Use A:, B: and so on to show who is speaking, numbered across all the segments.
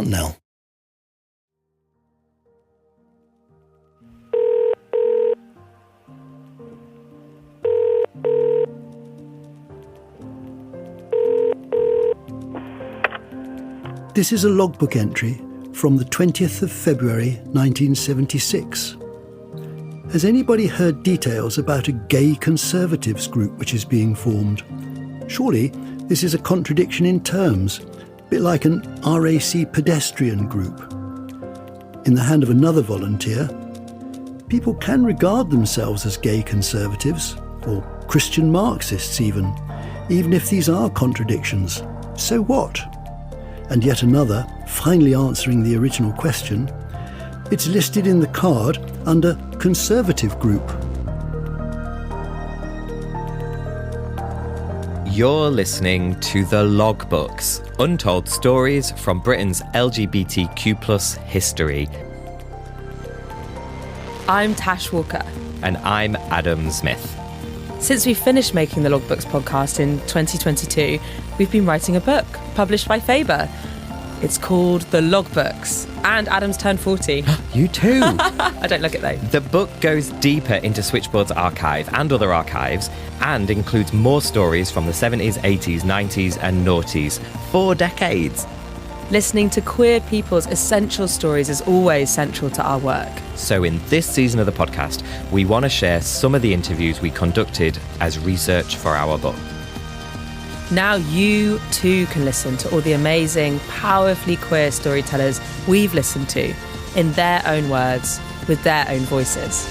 A: start now. This is a logbook entry from the 20th of February 1976. Has anybody heard details about a gay conservatives group which is being formed? Surely this is a contradiction in terms, a bit like an RAC pedestrian group. In the hand of another volunteer, people can regard themselves as gay conservatives, or Christian Marxists even if these are contradictions. So what? And yet another, finally answering the original question, it's listed in the card under Conservative Group.
B: You're listening to The Logbooks, untold stories from Britain's LGBTQ+ history.
C: I'm Tash Walker.
B: And I'm Adam Zmith.
C: Since we finished making the Logbooks podcast in 2022, we've been writing a book published by Faber. It's called The Logbooks, and Adam's turned 40.
B: You too!
C: I don't look it though.
B: The book goes deeper into Switchboard's archive and other archives, and includes more stories from the 70s, 80s, 90s and noughties. 4 decades!
C: Listening to queer people's essential stories is always central to our work.
B: So in this season of the podcast, we want to share some of the interviews we conducted as research for our book.
C: Now you too can listen to all the amazing, powerfully queer storytellers we've listened to in their own words, with their own voices.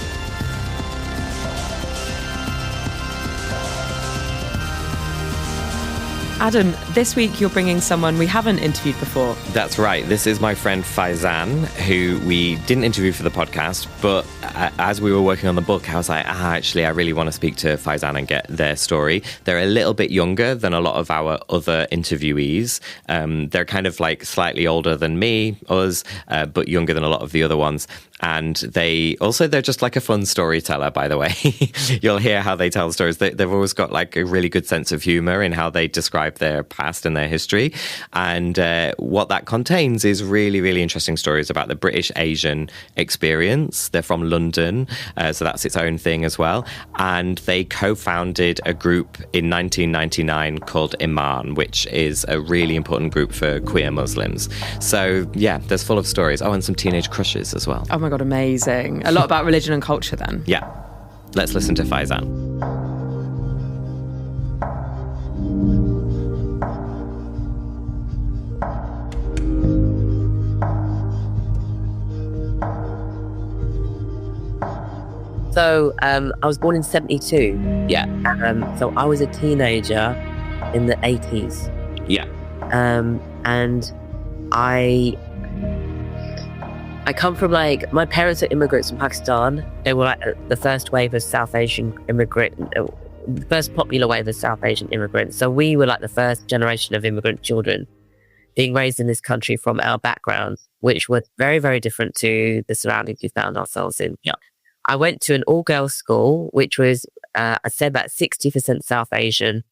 C: Adam, this week you're bringing someone we haven't interviewed before.
B: That's right. This is my friend Faizan, who we didn't interview for the podcast, but as we were working on the book, I was like, actually, I really want to speak to Faizan and get their story. They're a little bit younger than a lot of our other interviewees. They're kind of like slightly older than us, but younger than a lot of the other ones. And they're just like a fun storyteller, by the way. You'll hear how they tell stories. They've always got like a really good sense of humor in how they describe their past and their history. And what that contains is really, really interesting stories about the British Asian experience. They're from London, so that's its own thing as well. And they co-founded a group in 1999 called Imaan, which is a really important group for queer Muslims. So yeah, there's full of stories. Oh, and some teenage crushes as well.
C: Oh my God, amazing. A lot about religion and culture then.
B: Yeah. Let's listen to Faizan.
D: So I was born in 72.
B: Yeah.
D: So I was a teenager in the 80s.
B: Yeah.
D: And I come from my parents are immigrants from Pakistan. They were like the first wave of South Asian the first popular wave of South Asian immigrants. So we were like the first generation of immigrant children being raised in this country from our backgrounds, which was very, very different to the surroundings we found ourselves in.
B: Yeah.
D: I went to an all-girls school, which was, I'd say about 60% South Asian,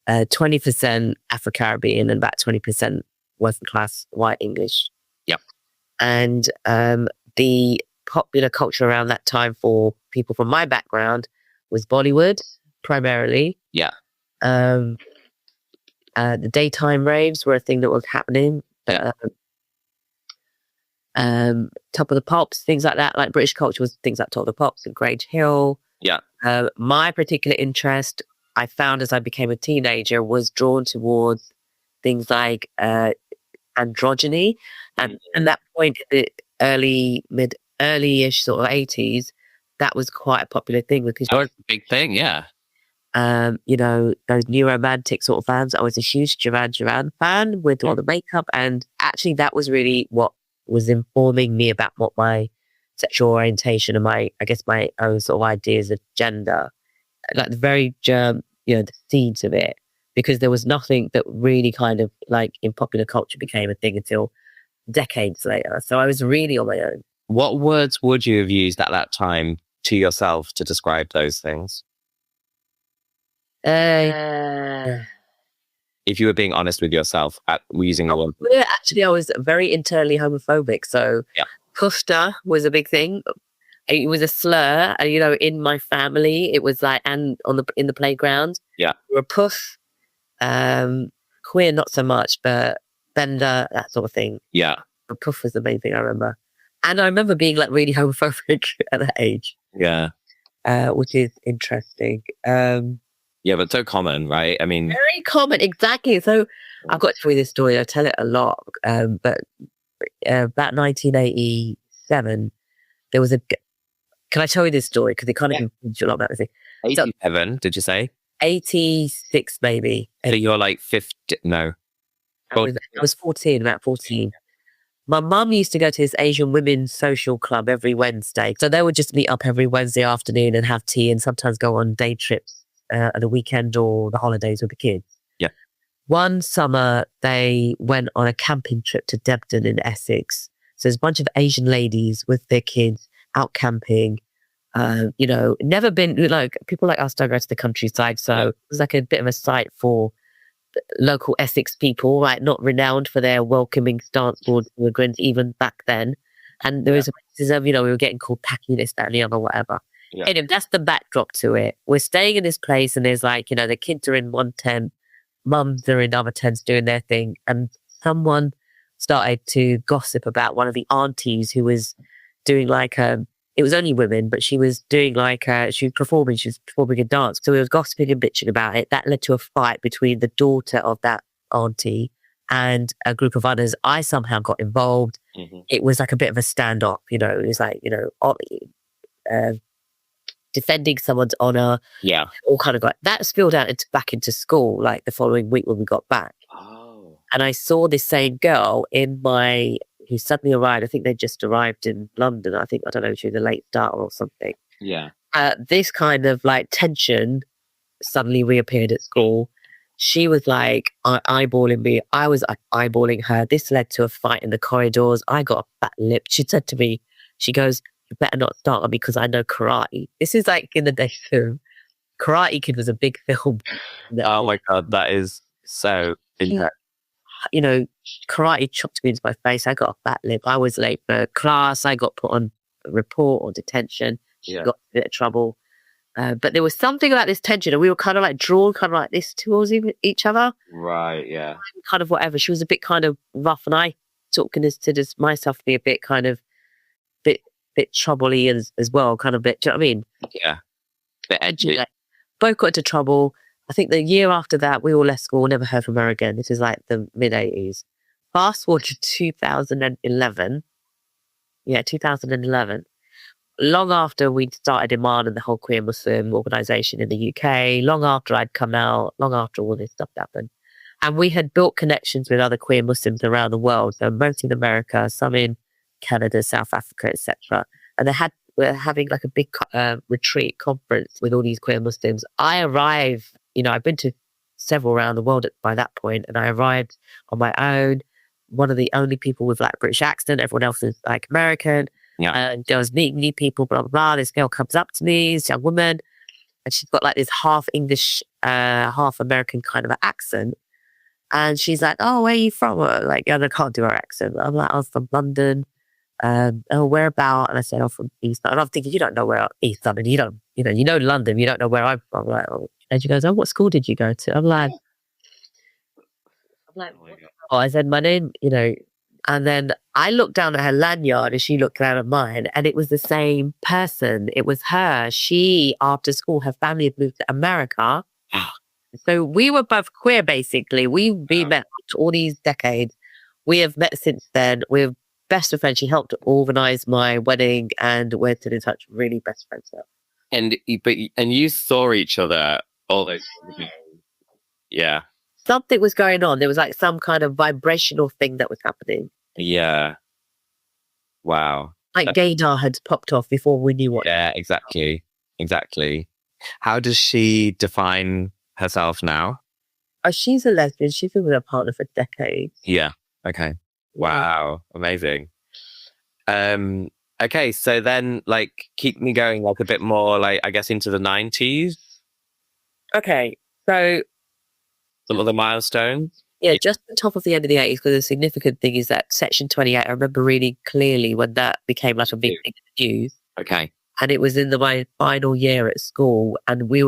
D: 20% Afro-Caribbean, and about 20% working-class white English.
B: Yep.
D: And the popular culture around that time for people from my background was Bollywood, primarily.
B: Yeah.
D: The daytime raves were a thing that was happening. Top of the Pops, things like that. Like British culture was things like Top of the Pops and Grange Hill.
B: Yeah.
D: My particular interest, I found as I became a teenager, was drawn towards things like androgyny. And that point, in the early-ish sort of 80s, that was quite a popular thing because
E: that was a big thing, yeah.
D: Those new romantic sort of fans. I was a huge Duran fan with all the makeup, and actually that was really what was informing me about what my sexual orientation and my own sort of ideas of gender, like the very germ, the seeds of it, because there was nothing that really kind of like in popular culture became a thing until decades later. So I was really on my own.
E: What words would you have used at that time to yourself to describe those things? if you were being honest with yourself at using the word.
D: Yeah, actually, I was very internally homophobic. So
E: Yeah.
D: Pusta was a big thing. It was a slur, and in my family, it was like, and in the playground,
E: Yeah.
D: we were puss, queer, not so much, but bender, that sort of thing.
E: Yeah.
D: But puff was the main thing I remember, and I remember being like really homophobic at that age,
E: Yeah.
D: which is interesting.
E: Yeah, but so common, right? I mean,
D: Very common, exactly. So I've got to tell you this story. I tell it a lot, but about 1987, there was a. Can I tell you this story? Because it kind of confuses you a lot about this.
E: 87, did you say?
D: 86, maybe.
E: So you're like 50, no.
D: I was 14, about 14. My mum used to go to this Asian women's social club every Wednesday. So they would just meet up every Wednesday afternoon and have tea and sometimes go on day trips at the weekend or the holidays with the kids.
E: Yeah.
D: One summer, they went on a camping trip to Debden in Essex. So there's a bunch of Asian ladies with their kids out camping. Never been, like, people like us don't go to the countryside. So it was like a bit of a sight for local Essex people, right? Not renowned for their welcoming stance towards immigrants even back then. And there was a racism, we were getting called tacky, this, that, and the other, whatever.
E: Yeah.
D: Anyway, that's the backdrop to it. We're staying in this place and there's like, the kids are in one tent, mums are in other tents doing their thing. And someone started to gossip about one of the aunties who was doing like it was only women, but she was doing like, she was performing a dance. So we was gossiping and bitching about it. That led to a fight between the daughter of that auntie and a group of others. I somehow got involved.
E: Mm-hmm.
D: It was like a bit of a standoff, it was like, defending someone's honor.
E: Yeah.
D: All kind of got that spilled out back into school, like the following week when we got back.
E: Oh.
D: And I saw this same girl who suddenly arrived. I think they just arrived in London. I don't know, she was a late starter or something.
E: Yeah.
D: This kind of like tension suddenly reappeared at school. She was like eyeballing me. I was eyeballing her. This led to a fight in the corridors. I got a fat lip. She said to me, she goes, "You better not start on me because I know karate." This is like in the day film. Karate Kid was a big film.
E: Oh my God, that is so intense.
D: Karate chopped me into my face. I got a fat lip. I was late for class. I got put on a report or detention. She got a bit of trouble. But there was something about this tension and we were kind of like drawn kind of like this towards each other.
E: Right, yeah.
D: Kind of whatever. She was a bit kind of rough and I considered myself to be a bit kind of bit trouble-y as well. Kind of bit, do you know what I mean?
E: Yeah. Bit edgy.
D: Like, both got into trouble. I think the year after that, we all left school, never heard from her again. This is like the mid-80s. Fast forward to 2011. Yeah, 2011. Long after we'd started Imaan and the whole queer Muslim organisation in the UK, long after I'd come out, long after all this stuff happened. And we had built connections with other queer Muslims around the world, so most in America, some in Canada, South Africa, etc. And we're having like a big retreat conference with all these queer Muslims. I arrive, I've been to several around the world by that point, and I arrived on my own, one of the only people with like British accent. Everyone else is like American.
E: Yeah.
D: And I was meeting new people, blah, blah, blah. This girl comes up to me, this young woman, and she's got like this half English, half American kind of accent. And she's like, "Oh, where are you from?" Like, I can't do her accent. I'm like, "I was from London." "Oh, where about?" And I said, "I'm from East London." And I'm thinking, you don't know where East London, you know London, you don't know where I'm from. Like, oh. And she goes, "Oh, what school did you go to?" I'm like, oh, I said, "My name," and then I looked down at her lanyard and she looked down at mine and it was the same person. It was her. She, after school, her family had moved to America. So we were both queer, basically. We've been met all these decades. We have met since then. We're best of friends. She helped organize my wedding and we're still in touch. Really best friends now.
E: And you saw each other all those. Yeah.
D: Something was going on. There was like some kind of vibrational thing that was happening.
E: Yeah. Wow.
D: Like gaydar had popped off before we knew what.
E: Yeah, exactly. How does she define herself now?
D: Oh, she's a lesbian. She's been with her partner for decades.
E: Yeah. Okay. Wow. Amazing. Okay. So then like keep me going like a bit more like I guess into the 90s.
D: Okay. So
E: Some of the milestones?
D: Yeah, just on top of the end of the 80s, because the significant thing is that Section 28, I remember really clearly when that became like a big thing in the news.
E: Okay.
D: And it was in my final year at school, and we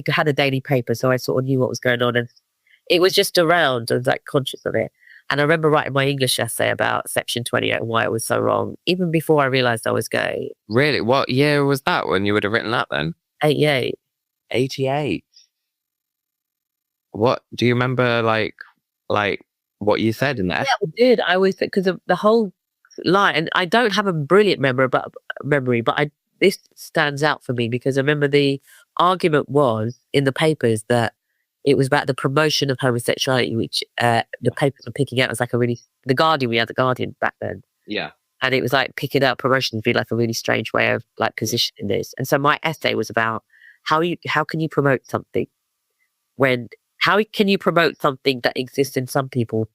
D: had a daily paper, so I sort of knew what was going on, and it was just around. I was like conscious of it. And I remember writing my English essay about Section 28 and why it was so wrong, even before I realised I was gay.
E: Really? What year was that when you would have written that then?
D: 88.
E: 88. What do you remember like what you said in that?
D: Yeah, I did. I always, because of the whole line, and I don't have a brilliant memory, but this stands out for me because I remember the argument was in the papers that it was about the promotion of homosexuality, which the papers were picking out as like the Guardian, we had the Guardian back then.
E: Yeah.
D: And it was like picking out promotion to be like a really strange way of like positioning this. And so my essay was about how can you promote something how can you promote something that exists in some people?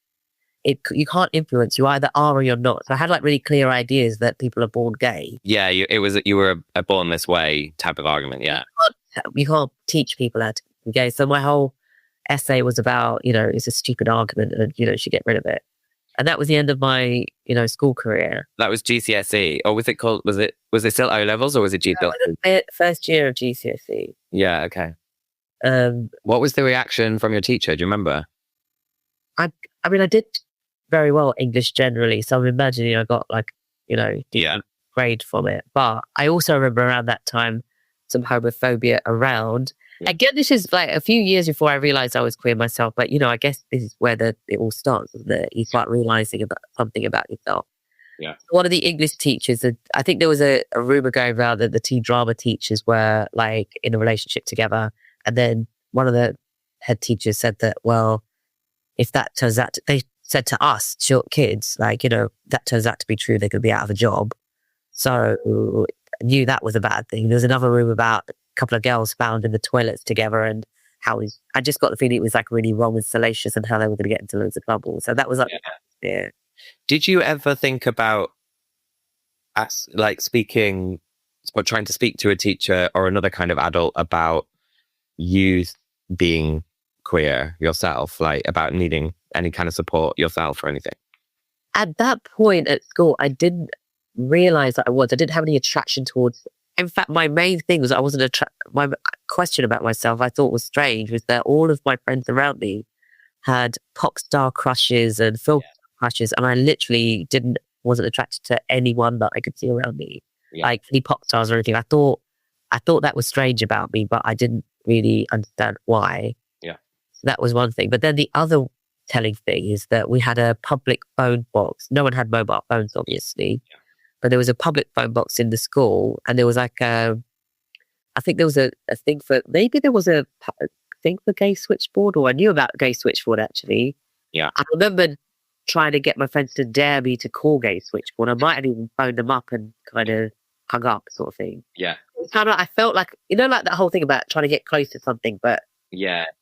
D: You can't influence, you either are or you're not. So I had like really clear ideas that people are born gay.
E: Yeah, you were a born this way type of argument, yeah.
D: You can't teach people how to be gay. So my whole essay was about, it's a stupid argument and, you should get rid of it. And that was the end of my, school career.
E: That was GCSE, or was it called, was it still O levels or was it GCSE?
D: First year of GCSE.
E: Yeah, okay. What was the reaction from your teacher? Do you remember?
D: I did very well English generally, so I'm imagining I got like, grade from it. But I also remember around that time some homophobia around. Yeah. Again, this is like a few years before I realized I was queer myself. But I guess this is where it all starts. That you start realizing about something about yourself.
E: Yeah.
D: One of the English teachers, I think there was a rumor going around that the two drama teachers were like in a relationship together. And then one of the head teachers said that, well, if that turns out, they said to us, short kids, like, that turns out to be true, they could be out of a job. So I knew that was a bad thing. There was another room about a couple of girls found in the toilets together and I just got the feeling it was like really wrong and salacious and how they were going to get into loads of trouble. So that was like, yeah.
E: Did you ever think about trying to speak to a teacher or another kind of adult about you being queer yourself, like about needing any kind of support yourself or anything?
D: At that point at school, I didn't realize that I didn't have any attraction towards. In fact, my main thing was my question about myself I thought was strange was that all of my friends around me had pop star crushes and film crushes, and I literally wasn't attracted to anyone that I could see around me, like any pop stars or anything. I thought that was strange about me, but I didn't really understand why. Yeah. So that was one thing. But then the other telling thing is that we had a public phone box. No one had mobile phones, obviously. Yeah. But there was a public phone box in the school, and there was like I think there was a thing for, maybe there was a thing for gay switchboard, or I knew about gay switchboard actually. Yeah. I remember trying to get my friends to dare me to call gay switchboard. I might have even phoned them up and kind of hung up sort of thing. Yeah. I felt like, like that whole thing about trying to get close to something, but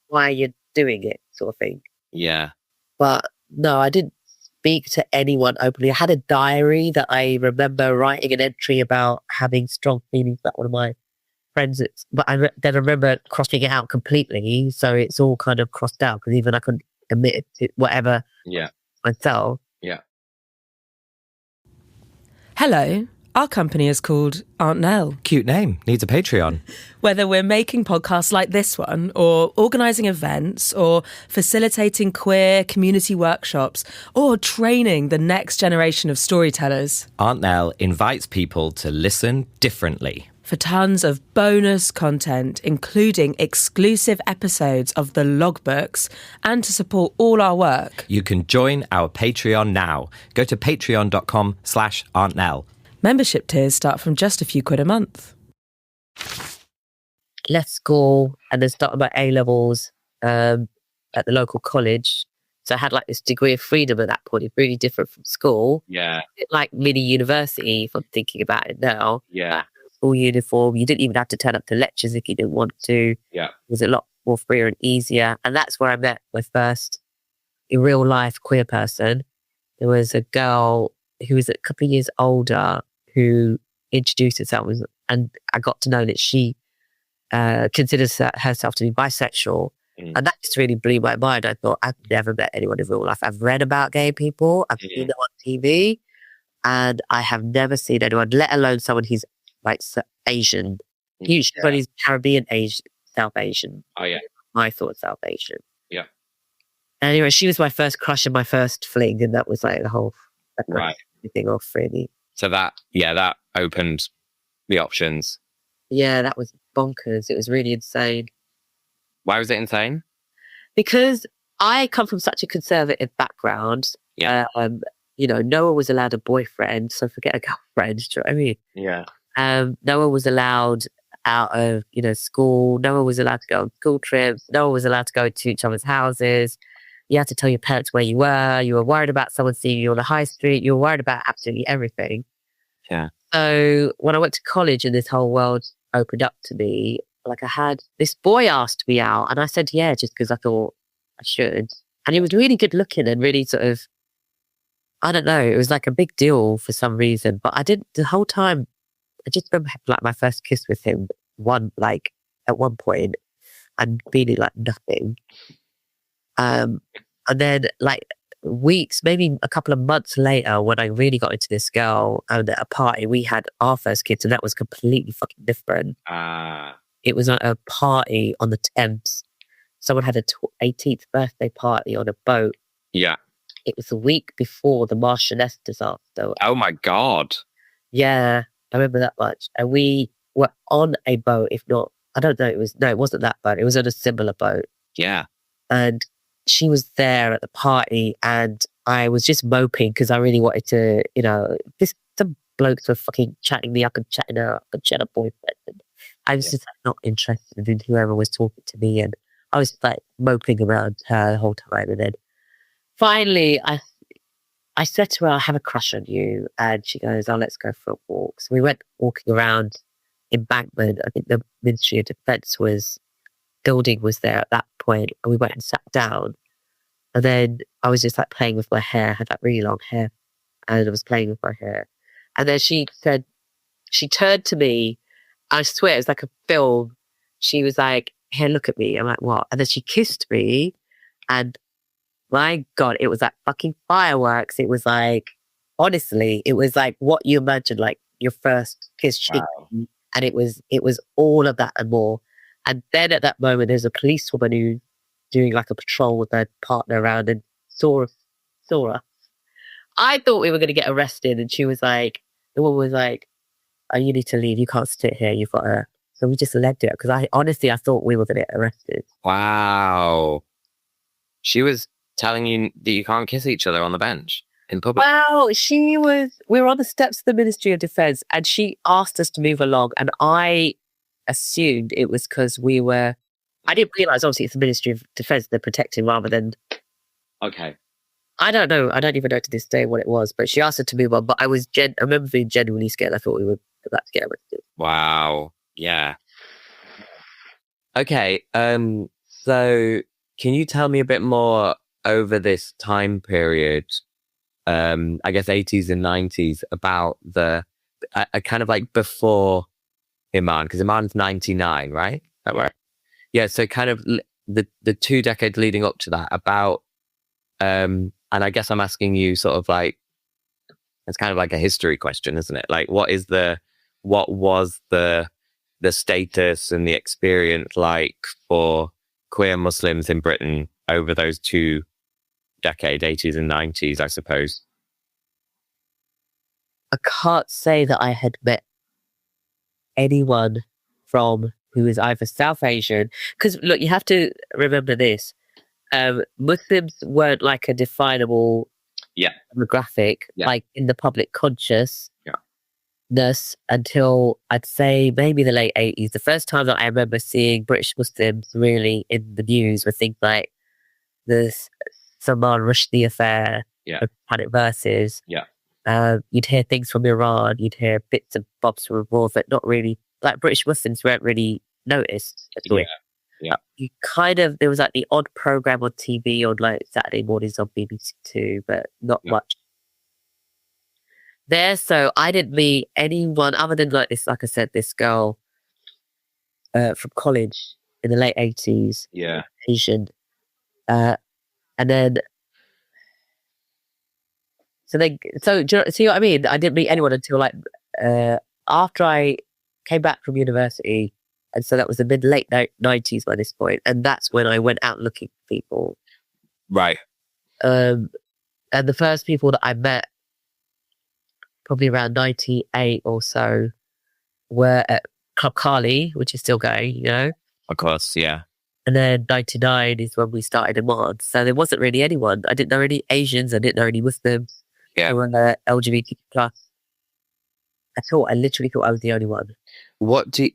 D: why are you doing it sort of thing.
E: Yeah.
D: But no, I didn't speak to anyone openly. I had a diary that I remember writing an entry about having strong feelings about one of my friends. But then I remember crossing it out completely. So it's all kind of crossed out because even I couldn't admit it to whatever myself.
E: Yeah.
C: Hello. Our company is called Aunt Nell.
B: Cute name. Needs a Patreon.
C: Whether we're making podcasts like this one, or organising events, or facilitating queer community workshops, or training the next generation of storytellers,
B: Aunt Nell invites people to listen differently.
C: For tons of bonus content, including exclusive episodes of the logbooks, and to support all our work,
B: you can join our Patreon now. Go to patreon.com/Aunt Nell.
C: Membership tiers start from just a few quid a month.
D: Left school and then started my A-levels at the local college. So I had like this degree of freedom at that point. It's really different from school.
E: Yeah.
D: Like mini university, if I'm thinking about it now.
E: Yeah.
D: Full uniform. You didn't even have to turn up to lectures if you didn't want to.
E: Yeah.
D: It was a lot more freer and easier. And that's where I met my first in real life queer person. There was a girl who was a couple of years older who introduced herself, and I got to know that she considers herself to be bisexual. And that just really blew my mind. I thought, I've never met anyone in real life. I've read about gay people, I've seen them on TV, and I have never seen anyone, let alone someone who's like Asian. Usually when he's Caribbean, Asian, South Asian.
E: Oh, yeah.
D: I thought South Asian.
E: Yeah.
D: Anyway, she was my first crush and my first fling, and that was like the whole thing off, really.
E: So that opened the options.
D: Yeah, that was bonkers. It was really insane.
E: Why was it insane?
D: Because I come from such a conservative background.
E: Yeah.
D: No one was allowed a boyfriend, so forget a girlfriend. Do you know what I mean?
E: Yeah.
D: No one was allowed out of, school. No one was allowed to go on school trips. No one was allowed to go to each other's houses. You had to tell your parents where you were. You were worried about someone seeing you on the high street. You were worried about absolutely everything.
E: Yeah.
D: So when I went to college and this whole world opened up to me, like I had this boy asked me out and I said, yeah, just because I thought I should. And he was really good looking and really sort of, I don't know, it was like a big deal for some reason. But the whole time, I just remember like my first kiss with him at one point and feeling like nothing. And then like weeks, maybe a couple of months later, when I really got into this girl and at a party, we had our first kids and that was completely fucking different. It was at a party on the Thames. Someone had a 18th birthday party on a boat.
E: Yeah.
D: It was a week before the Marchioness disaster.
E: Oh my God.
D: Yeah, I remember that much. And we were on a boat, if not, I don't know, it wasn't that boat. It was on a similar boat.
E: Yeah.
D: And she was there at the party and I was just moping because I really wanted to, some blokes were fucking chatting me up and chatting her up and she had a boyfriend. And I was just not interested in whoever was talking to me. And I was like moping around her the whole time. And then finally I said to her, I have a crush on you. And she goes, oh, let's go for a walk. So we went walking around Embankment. I think the Ministry of Defence building was there at that point, and we went and sat down. And then I was just like playing with my hair, I had that really long hair, and I was playing with my hair. And then she turned to me, I swear it was like a film. She was like, here, look at me. I'm like, what? And then she kissed me, and my God, it was like fucking fireworks. It was like, honestly, it was like what you imagine, like your first kiss.
E: Wow.
D: And it was all of that and more. And then at that moment, there's a policewoman who doing like a patrol with her partner around and saw us. I thought we were going to get arrested, and the woman was like, oh, you need to leave. You can't sit here. You've got her. So we just left it because I thought we were going to get arrested.
E: Wow. She was telling you that you can't kiss each other on the bench in public.
D: Well, we were on the steps of the Ministry of Defence and she asked us to move along, and I assumed it was because I didn't realise obviously it's the Ministry of Defence they're protecting rather than.
E: Okay.
D: I don't know. I don't even know to this day what it was, but she asked her to move on. But I remember being genuinely scared. I thought we were about to get arrested.
E: Wow. Yeah. Okay. So can you tell me a bit more over this time period, I guess 80s and 90s, about the kind of like before Imaan, because Imaan's 99, right? Is that right? Yeah, so kind of the 2 decades leading up to that about, and I guess I'm asking you sort of like, it's kind of like a history question, isn't it? Like what was the status and the experience like for queer Muslims in Britain over those 2 decades, 80s and 90s, I suppose?
D: I can't say that I had met anyone who is either South Asian, because look, you have to remember this. Muslims weren't like a definable demographic, like in the public consciousness until I'd say maybe the late 80s. The first time that I remember seeing British Muslims really in the news were things like the Salman Rushdie affair, Planet Versus. You'd hear things from Iran, you'd hear bits and bobs from abroad, but not really, like British Muslims weren't really noticed at all. You there was like the odd program on TV on like Saturday mornings on BBC Two, but not much there. So I didn't meet anyone other than like this, like I said, this girl from college in the late 80s,
B: Yeah.
D: Asian. And then, so do you see what I mean? I didn't meet anyone until like after I came back from university. And so that was the late 90s by this point. And that's when I went out looking for people.
B: Right.
D: And the first people that I met, probably around 98 or so, were at Club Carly, which is still going, you know?
B: Of course, yeah.
D: And then 99 is when we started Imaan. So there wasn't really anyone. I didn't know any Asians. I didn't know any Muslims.
B: Yeah.
D: Who were LGBTQ plus. I literally thought I was the only one.
B: What do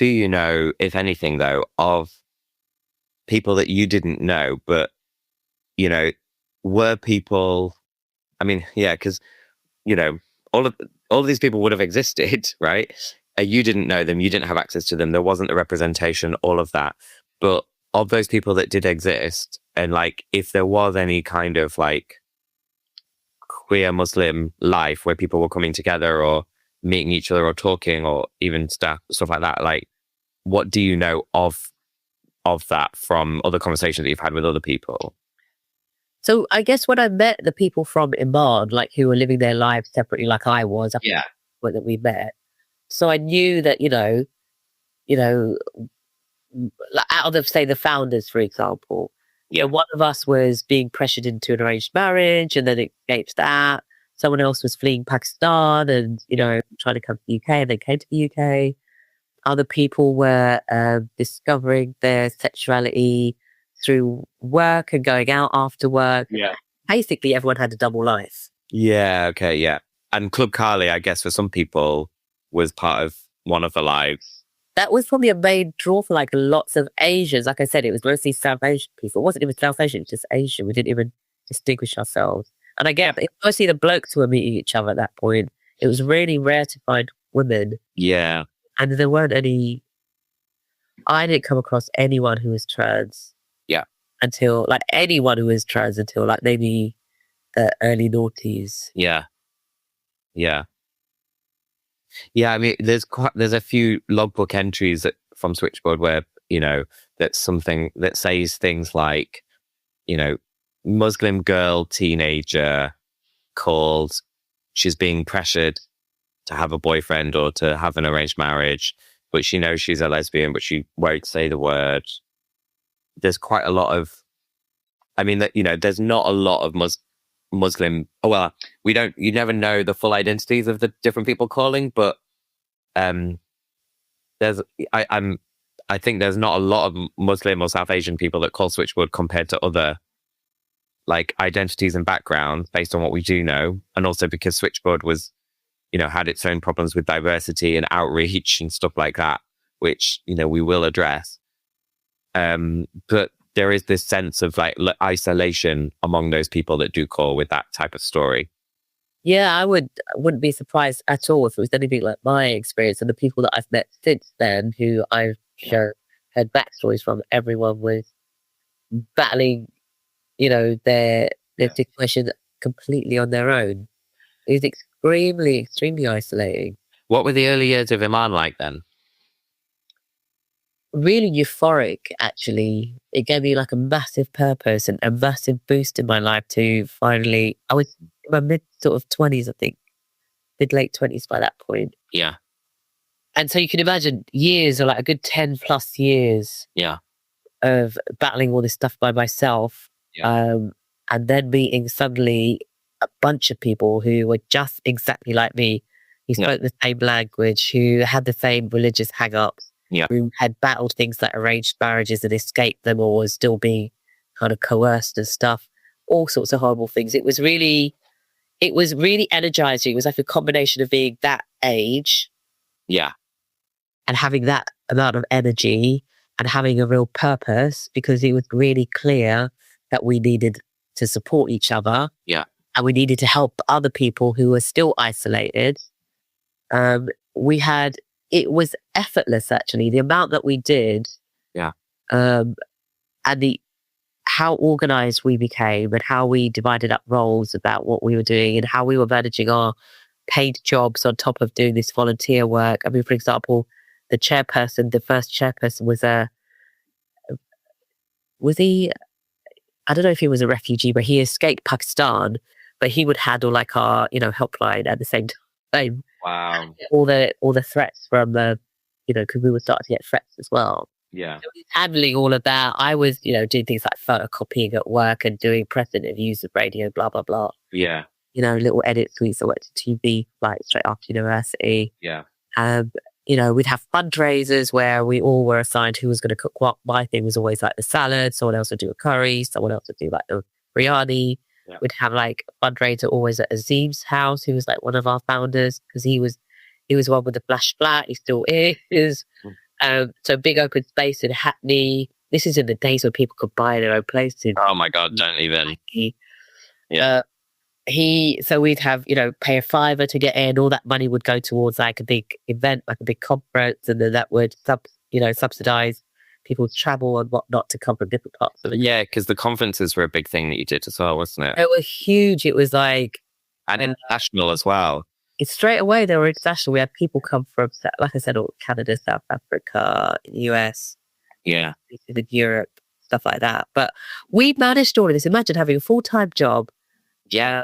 B: you know, if anything, though, of people that you didn't know, but, you know, were people, I mean, yeah, because, you know, all of these people would have existed, right? You didn't know them, you didn't have access to them, there wasn't the representation, all of that. But of those people that did exist, and like, if there was any kind of like queer Muslim life where people were coming together or meeting each other or talking or even stuff like that, like, what do you know of that from other conversations that you've had with other people?
D: So I guess when I met the people from Imaan, like who were living their lives separately, like I was,
B: Yeah,
D: that we met. So I knew that, you know, out of say the founders, for example,
B: yeah,
D: one of us was being pressured into an arranged marriage, and then it escapes that. Someone else was fleeing Pakistan and, you know, trying to come to the UK, and they came to the UK. Other people were discovering their sexuality through work and going out after work.
B: yeah.
D: Basically, everyone had a double life.
B: Yeah, okay, yeah. And Club Carly, I guess, for some people, was part of one of the lives.
D: That was probably a main draw for like lots of Asians. Like I said, it was mostly South Asian people. It wasn't even South Asian, it was just Asian. We didn't even distinguish ourselves. And I guess it was mostly the blokes who were meeting each other at that point. It was really rare to find women.
B: Yeah.
D: And there weren't any, I didn't come across anyone who was trans.
B: Yeah.
D: Until like maybe the early noughties.
B: Yeah. Yeah. Yeah, I mean, there's a few logbook entries from Switchboard where, you know, that's something that says things like, you know, Muslim girl teenager called, she's being pressured to have a boyfriend or to have an arranged marriage, but she knows she's a lesbian, but she won't say the word. There's quite a lot of, I mean, that, you know, there's not a lot of Muslim, well, you never know the full identities of the different people calling, but I think there's not a lot of Muslim or South Asian people that call Switchboard compared to other like identities and backgrounds based on what we do know. And also because Switchboard was, you know, had its own problems with diversity and outreach and stuff like that, which, you know, we will address. But there is this sense of like isolation among those people that do call with that type of story.
D: Yeah, I wouldn't be surprised at all if it was anything like my experience. And the people that I've met since then, who I've heard backstories from, everyone was battling, you know, their situation completely on their own. It was extremely isolating.
B: What were the early years of Imaan like then?
D: Really euphoric, actually. It gave me like a massive purpose and a massive boost in my life to finally, I was in my mid sort of 20s, I think, mid-late 20s by that point.
B: Yeah.
D: And so you can imagine years, or like a good 10 plus years of battling all this stuff by myself.
B: Yeah.
D: And then meeting suddenly a bunch of people who were just exactly like me, who spoke the same language, who had the same religious hang-ups, who had battled things like arranged marriages and escaped them, or was still being kind of coerced and stuff, all sorts of horrible things. It was really energizing. It was like a combination of being that age and having that amount of energy and having a real purpose, because it was really clear that we needed to support each other.
B: Yeah.
D: And we needed to help other people who were still isolated. It was effortless, actually, the amount that we did.
B: Yeah.
D: And how organized we became, and how we divided up roles about what we were doing, and how we were managing our paid jobs on top of doing this volunteer work. I mean, for example, the first chairperson was a was he, I don't know if he was a refugee, but he escaped Pakistan, but he would handle like our, helpline at the same time.
B: Wow.
D: All the threats from the, because we were starting to get threats as well.
B: Yeah.
D: So he's handling all of that. I was, doing things like photocopying at work and doing press interviews with radio, blah, blah, blah.
B: Yeah.
D: Little edit suites. I worked at TV like straight after university.
B: Yeah.
D: We'd have fundraisers where we all were assigned who was going to cook what. My thing was always like the salad. Someone else would do a curry. Someone else would do like the biryani. Yeah. We'd have like a fundraiser always at Azim's house, who was like one of our founders, because he was one with the flash flat. He still is. So big open space in Hackney. This is in the days when people could buy their own place.
B: Oh my God, don't even.
D: Yeah. So we'd have, pay a $5 to get in. All that money would go towards like a big event, like a big conference. And then that would, subsidize people's travel and whatnot to come from different parts of it.
B: Yeah, because the conferences were a big thing that you did as well, wasn't it?
D: It was huge. It was like...
B: And international as well.
D: It's straight away, they were international. We had people come from, like I said, Canada, South Africa, US.
B: Yeah.
D: In Europe, stuff like that. But we managed all of this. Imagine having a full-time job. Yeah.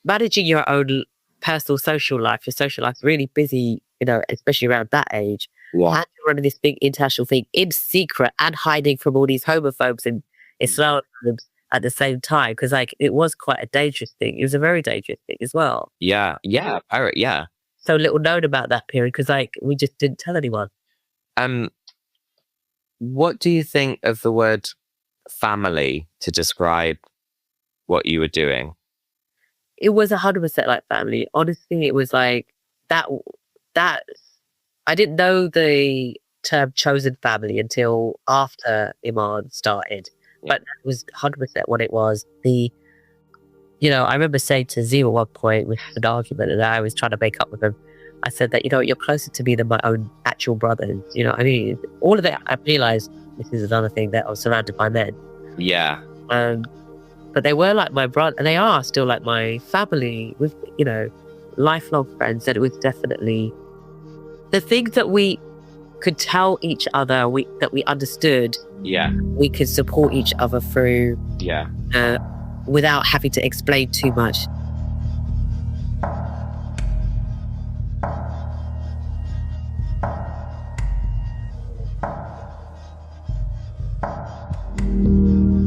D: Managing your own personal social life, your social life, really busy, especially around that age.
B: Wow.
D: And running this big international thing in secret and hiding from all these homophobes and Islamophobes at the same time, because like it was quite a dangerous thing. It was a very dangerous thing as well.
B: Yeah.
D: So little known about that period because like we just didn't tell anyone.
B: What do you think of the word family to describe what you were doing?
D: It was 100% like family. Honestly, it was like that. I didn't know the term chosen family until after Imaan started, but that was 100% what it was. I remember saying to Z at one point, we had an argument and I was trying to make up with him. I said that, you're closer to me than my own actual brothers. All of that, I realized this is another thing, that I was surrounded by men.
B: Yeah.
D: But they were like my brother, and they are still like my family with, lifelong friends. And it was definitely the things that we could tell each other, that we understood.
B: Yeah.
D: We could support each other through.
B: Yeah.
D: Without having to explain too much.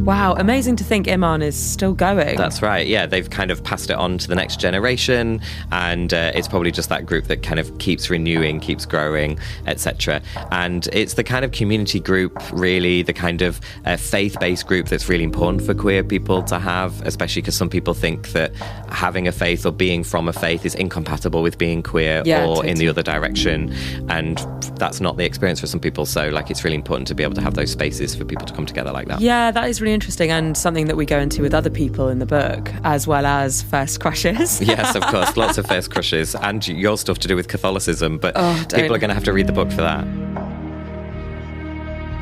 C: Wow, amazing to think Imaan is still going.
B: That's right. Yeah, they've kind of passed it on to the next generation, and it's probably just that group that kind of keeps renewing, keeps growing, etc. And it's the kind of community group, really, the kind of faith-based group that's really important for queer people to have, especially because some people think that having a faith or being from a faith is incompatible with being queer in the other direction, and that's not the experience for some people. So, like, it's really important to be able to have those spaces for people to come together like that.
C: Yeah, that is really interesting, and something that we go into with other people in the book, as well as first crushes.
B: Yes, of course, lots of first crushes, and your stuff to do with Catholicism, but people are going to have to read the book for that.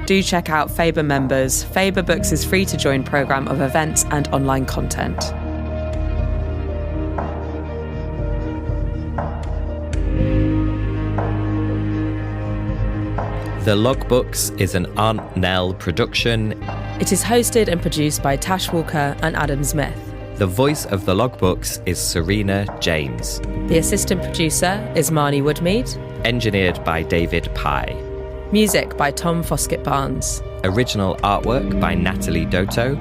C: Do check out Faber Members. Faber Books is free to join programme of events and online content.
B: The Logbooks is an Aunt Nell production.
C: It is hosted and produced by Tash Walker and Adam Zmith.
B: The voice of The Logbooks is Serena James.
C: The assistant producer is Marnie Woodmeade.
B: Engineered by David Pye.
C: Music by Tom Foskett-Barnes.
B: Original artwork by Natalie Doto.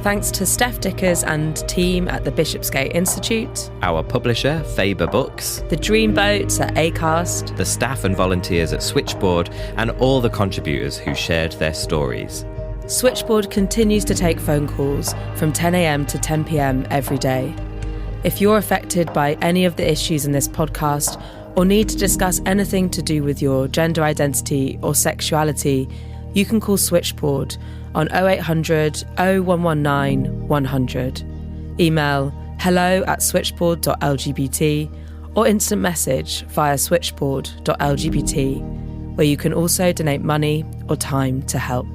C: Thanks to Steph Dickers and team at the Bishopsgate Institute.
B: Our publisher, Faber Books.
C: The dreamboats at Acast.
B: The staff and volunteers at Switchboard, and all the contributors who shared their stories.
C: Switchboard continues to take phone calls from 10 a.m. to 10 p.m. every day. If you're affected by any of the issues in this podcast, or need to discuss anything to do with your gender identity or sexuality, you can call Switchboard on 0800 0119 100. Email hello@switchboard.lgbt or instant message via switchboard.lgbt, where you can also donate money or time to help.